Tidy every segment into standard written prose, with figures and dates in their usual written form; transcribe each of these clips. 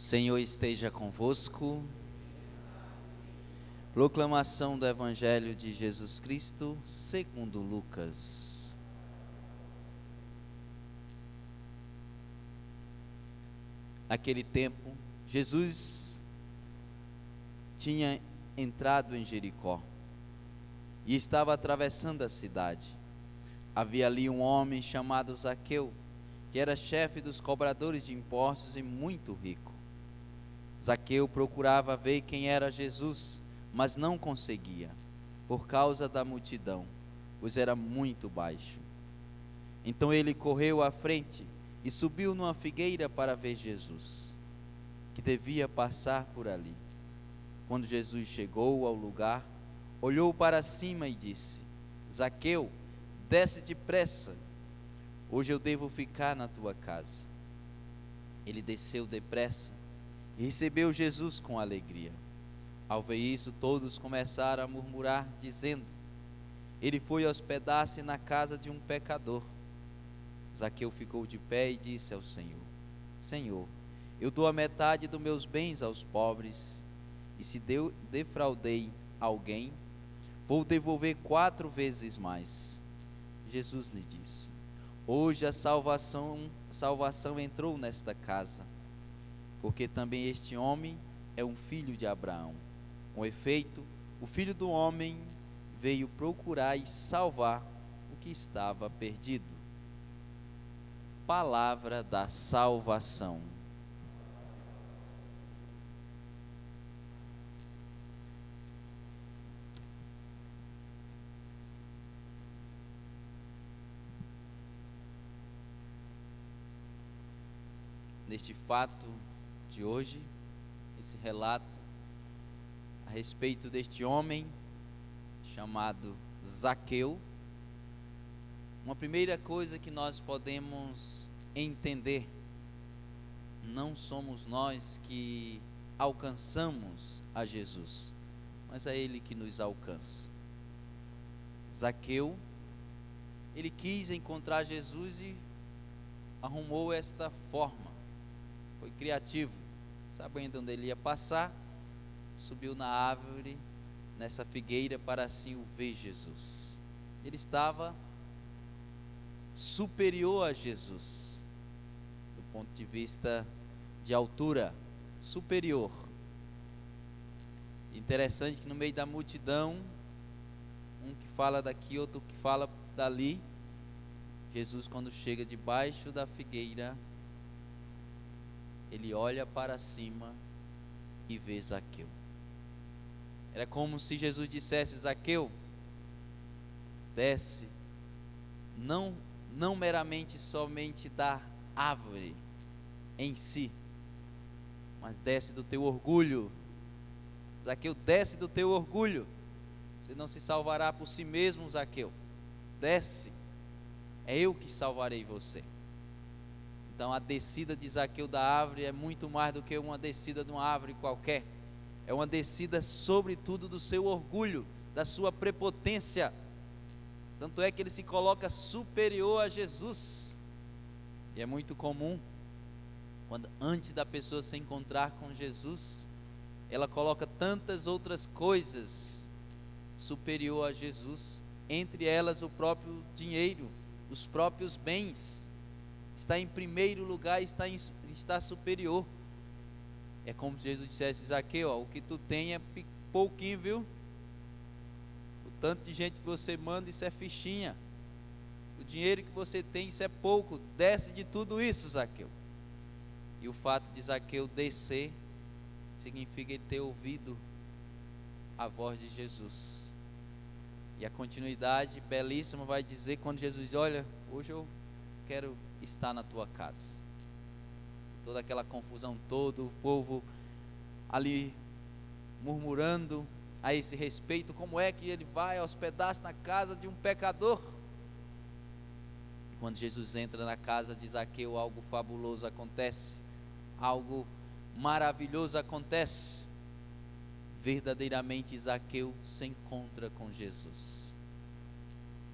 Senhor esteja convosco. Proclamação do Evangelho de Jesus Cristo, segundo Lucas. Naquele tempo, Jesus tinha entrado em Jericó e estava atravessando a cidade. Havia ali um homem chamado Zaqueu, que era chefe dos cobradores de impostos e muito rico. Zaqueu procurava ver quem era Jesus, mas não conseguia, por causa da multidão, pois era muito baixo. Então ele correu à frente e subiu numa figueira para ver Jesus, que devia passar por ali. Quando Jesus chegou ao lugar, olhou para cima e disse: Zaqueu, desce depressa, hoje eu devo ficar na tua casa. Ele desceu depressa e recebeu Jesus com alegria. Ao ver isso, todos começaram a murmurar, dizendo: ele foi hospedar-se na casa de um pecador. Zaqueu ficou de pé e disse ao Senhor: Senhor, eu dou a metade dos meus bens aos pobres, e se defraudei alguém, vou devolver 4 vezes mais. Jesus lhe disse: hoje a salvação entrou nesta casa, porque também este homem é um filho de Abraão. Com efeito, o Filho do Homem veio procurar e salvar o que estava perdido. Palavra da salvação. Neste fato de hoje, esse relato a respeito deste homem chamado Zaqueu, uma primeira coisa que nós podemos entender: não somos nós que alcançamos a Jesus, mas é Ele que nos alcança. Zaqueu, ele quis encontrar Jesus e arrumou esta forma, foi criativo, sabendo onde ele ia passar, subiu na árvore, nessa figueira, para assim o ver Jesus. Ele estava superior a Jesus, do ponto de vista de altura, superior. Interessante que no meio da multidão, um que fala daqui, outro que fala dali, Jesus, quando chega debaixo da figueira, ele olha para cima e vê Zaqueu. Era como se Jesus dissesse: Zaqueu, desce, não meramente somente da árvore em si, mas desce do teu orgulho. Zaqueu, desce do teu orgulho. Você não se salvará por si mesmo, Zaqueu. Desce, é eu que salvarei você. Então a descida de Zaqueu da árvore é muito mais do que uma descida de uma árvore qualquer. É uma descida sobretudo do seu orgulho, da sua prepotência. Tanto é que ele se coloca superior a Jesus. E é muito comum, quando antes da pessoa se encontrar com Jesus, ela coloca tantas outras coisas superior a Jesus, entre elas o próprio dinheiro, os próprios bens. Está em primeiro lugar, está superior. É como se Jesus dissesse: Zaqueu, o que tu tem é pouquinho, viu? O tanto de gente que você manda, isso é fichinha. O dinheiro que você tem, isso é pouco. Desce de tudo isso, Zaqueu. E o fato de Zaqueu descer significa ele ter ouvido a voz de Jesus. E a continuidade belíssima vai dizer, quando Jesus diz: olha, hoje eu quero estar na tua casa. Toda aquela confusão toda, o povo ali murmurando a esse respeito: como é que ele vai hospedar-se na casa de um pecador? E quando Jesus entra na casa de Zaqueu, algo fabuloso acontece, algo maravilhoso acontece. Verdadeiramente Zaqueu se encontra com Jesus.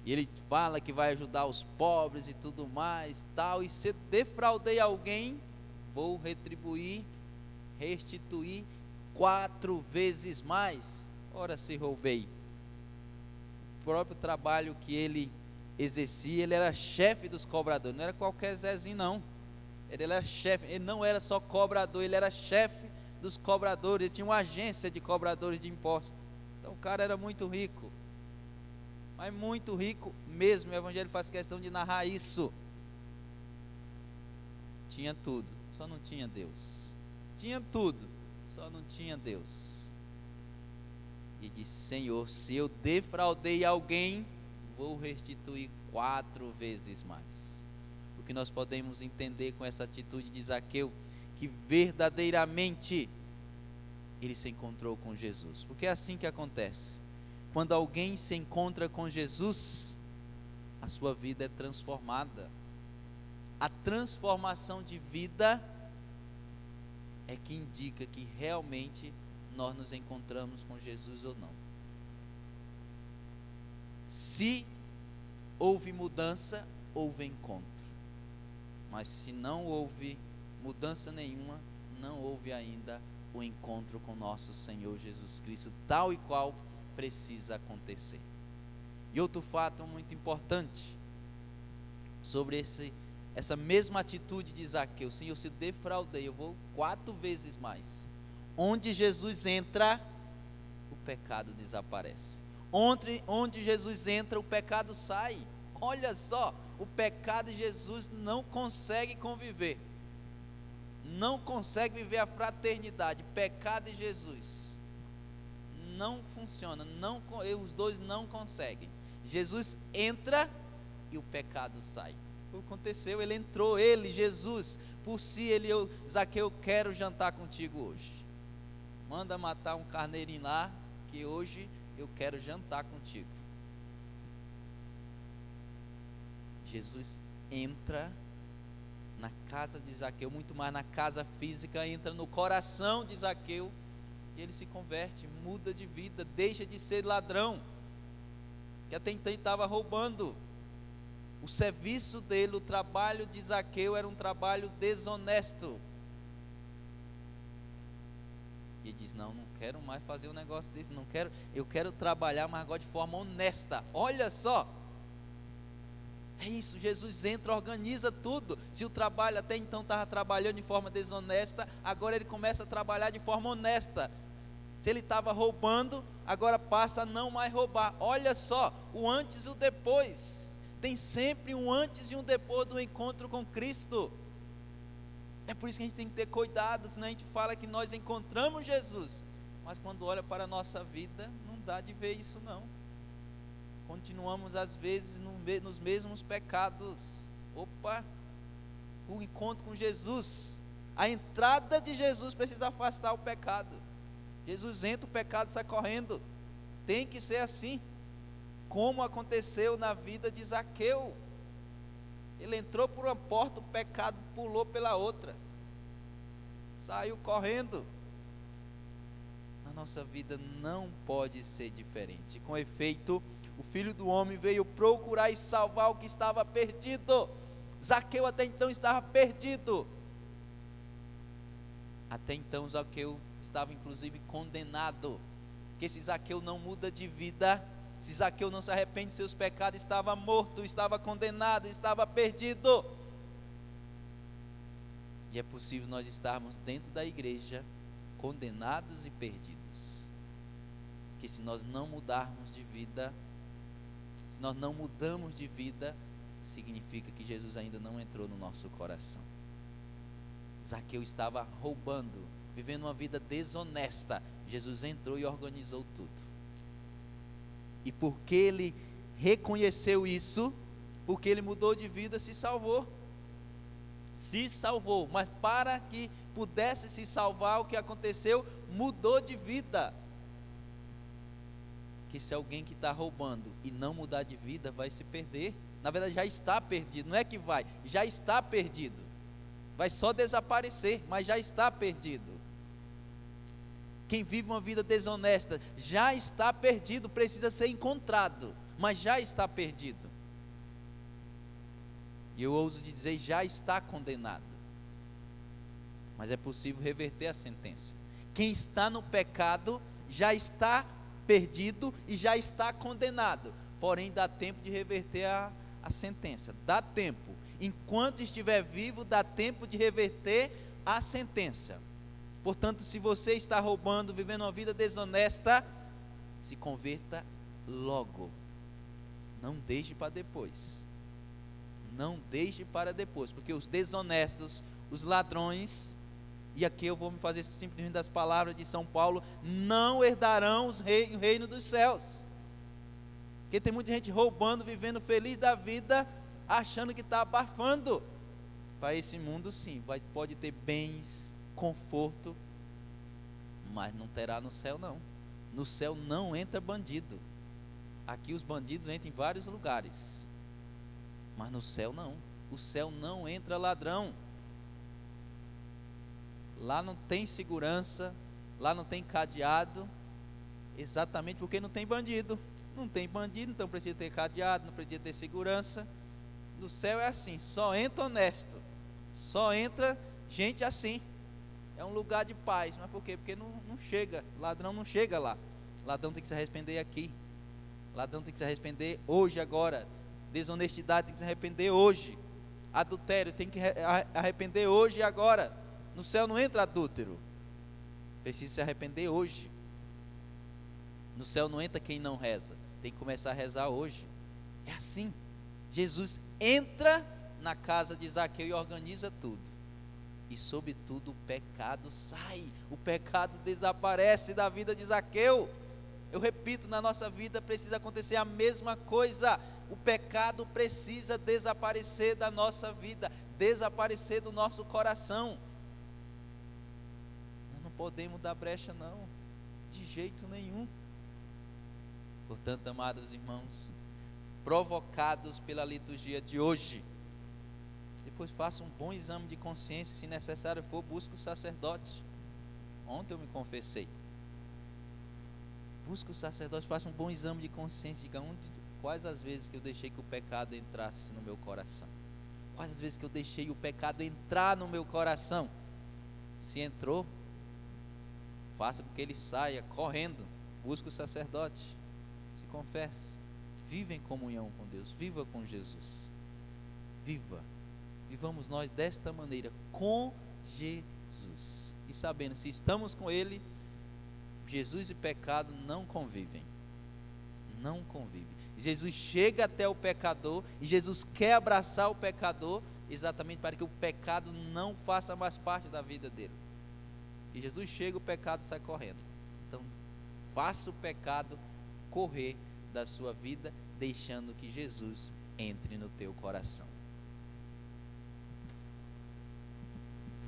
E ele fala que vai ajudar os pobres e tudo mais, tal, e se defraudei alguém, vou retribuir restituir 4 vezes mais. Ora, se roubei. O próprio trabalho que ele exercia, ele era chefe dos cobradores, não era qualquer Zezinho não. Ele era chefe, ele não era só cobrador, ele era chefe dos cobradores, ele tinha uma agência de cobradores de impostos. Então o cara era muito rico, mas muito rico mesmo. O Evangelho faz questão de narrar isso. Tinha tudo, só não tinha Deus. Tinha tudo, só não tinha Deus. E disse: Senhor, se eu defraudei alguém, vou restituir 4 vezes mais. O que nós podemos entender com essa atitude de Zaqueu, que verdadeiramente ele se encontrou com Jesus. Porque é assim que acontece. Quando alguém se encontra com Jesus, a sua vida é transformada. A transformação de vida é que indica que realmente nós nos encontramos com Jesus ou não. Se houve mudança, houve encontro. Mas se não houve mudança nenhuma, não houve ainda o encontro com nosso Senhor Jesus Cristo, tal e qual precisa acontecer. E outro fato muito importante sobre essa mesma atitude de Zaqueu: Senhor, se defraudei, eu vou 4 vezes mais. Onde Jesus entra, o pecado desaparece. Onde Jesus entra, o pecado sai. Olha só, o pecado e Jesus não consegue conviver. Não consegue viver a fraternidade. Pecado e Jesus não funciona, os dois não conseguem. Jesus entra e o pecado sai. O que aconteceu? Ele entrou, Jesus, por si, Zaqueu, eu quero jantar contigo hoje. Manda matar um carneirinho lá, que hoje eu quero jantar contigo. Jesus entra na casa de Zaqueu, muito mais na casa física, entra no coração de Zaqueu, e ele se converte, muda de vida, deixa de ser ladrão, que até então estava roubando. O serviço dele, o trabalho de Zaqueu era um trabalho desonesto. E ele diz: não quero mais fazer um negócio desse, eu quero trabalhar, mas agora de forma honesta. Olha só, é isso, Jesus entra, organiza tudo. Se o trabalho até então estava trabalhando de forma desonesta, agora ele começa a trabalhar de forma honesta. Se ele estava roubando, agora passa a não mais roubar. Olha só, o antes e o depois. Tem sempre um antes e um depois do encontro com Cristo. É por isso que a gente tem que ter cuidado, senão a gente fala que nós encontramos Jesus, mas quando olha para a nossa vida, não dá de ver isso não. Continuamos às vezes nos mesmos pecados. Opa, o encontro com Jesus, a entrada de Jesus precisa afastar o pecado. Jesus entra, o pecado sai correndo. Tem que ser assim, como aconteceu na vida de Zaqueu. Ele entrou por uma porta, o pecado pulou pela outra, saiu correndo. Na nossa vida não pode ser diferente. Com efeito, o Filho do Homem veio procurar e salvar o que estava perdido. Zaqueu até então estava perdido. Até então Zaqueu estava inclusive condenado, porque se Zaqueu não muda de vida, se Zaqueu não se arrepende de seus pecados, estava morto, estava condenado, estava perdido. E é possível nós estarmos dentro da igreja condenados e perdidos, que se nós não mudarmos de vida, se nós não mudamos de vida, significa que Jesus ainda não entrou no nosso coração. Zaqueu estava roubando, vivendo uma vida desonesta. Jesus entrou e organizou tudo. E porque ele reconheceu isso, porque ele mudou de vida, se salvou. Se salvou, mas para que pudesse se salvar, o que aconteceu? Mudou de vida. Que se alguém que está roubando e não mudar de vida, vai se perder. Na verdade já está perdido, não é que vai, já está perdido. Vai só desaparecer, mas já está perdido. Quem vive uma vida desonesta já está perdido, precisa ser encontrado, mas já está perdido. E eu ouso dizer, já está condenado. mas é possível reverter a sentença. Quem está no pecado já está perdido e já está condenado, porém dá tempo de reverter a sentença, dá tempo, enquanto estiver vivo, dá tempo de reverter a sentença. Portanto, se você está roubando, vivendo uma vida desonesta, se converta logo, não deixe para depois, não deixe para depois, porque os desonestos, os ladrões, e aqui eu vou me fazer simplesmente das palavras de São Paulo, não herdarão o reino dos céus. Porque tem muita gente roubando, vivendo feliz da vida, achando que está abafando. Para esse mundo sim, pode ter bens, conforto, mas não terá no céu não. No céu não entra bandido. Aqui os bandidos entram em vários lugares, mas no céu não. O céu não entra ladrão. Lá não tem segurança, lá não tem cadeado, exatamente porque não tem bandido. Não tem bandido, então precisa ter cadeado, não precisa ter segurança. No céu é assim, só entra honesto, só entra gente assim. É um lugar de paz. Mas por quê? Porque não chega, ladrão não chega lá. Ladrão tem que se arrepender aqui. Ladrão tem que se arrepender hoje, agora. Desonestidade tem que se arrepender hoje. Adultério tem que arrepender hoje e agora. No céu não entra adúltero, precisa se arrepender hoje. No céu não entra quem não reza, tem que começar a rezar hoje. É assim, Jesus entra na casa de Zaqueu e organiza tudo, e sobretudo o pecado sai, o pecado desaparece da vida de Zaqueu. Eu repito, na nossa vida precisa acontecer a mesma coisa. O pecado precisa desaparecer da nossa vida, desaparecer do nosso coração. Podemos dar brecha não, de jeito nenhum. Portanto, amados irmãos, provocados pela liturgia de hoje, depois faça um bom exame de consciência, se necessário for, busque o sacerdote. Ontem eu me confessei. Busque o sacerdote, faça um bom exame de consciência, diga quais as vezes que eu deixei que o pecado entrasse no meu coração, quais as vezes que eu deixei o pecado entrar no meu coração. Se entrou, faça com que ele saia correndo, busque o sacerdote, se confesse, viva em comunhão com Deus, viva com Jesus, vivamos nós desta maneira, com Jesus, e sabendo, se estamos com Ele, Jesus e pecado não convivem, Jesus chega até o pecador, e Jesus quer abraçar o pecador, exatamente para que o pecado não faça mais parte da vida dele. E Jesus chega, o pecado sai correndo. Então, faça o pecado correr da sua vida, deixando que Jesus entre no teu coração.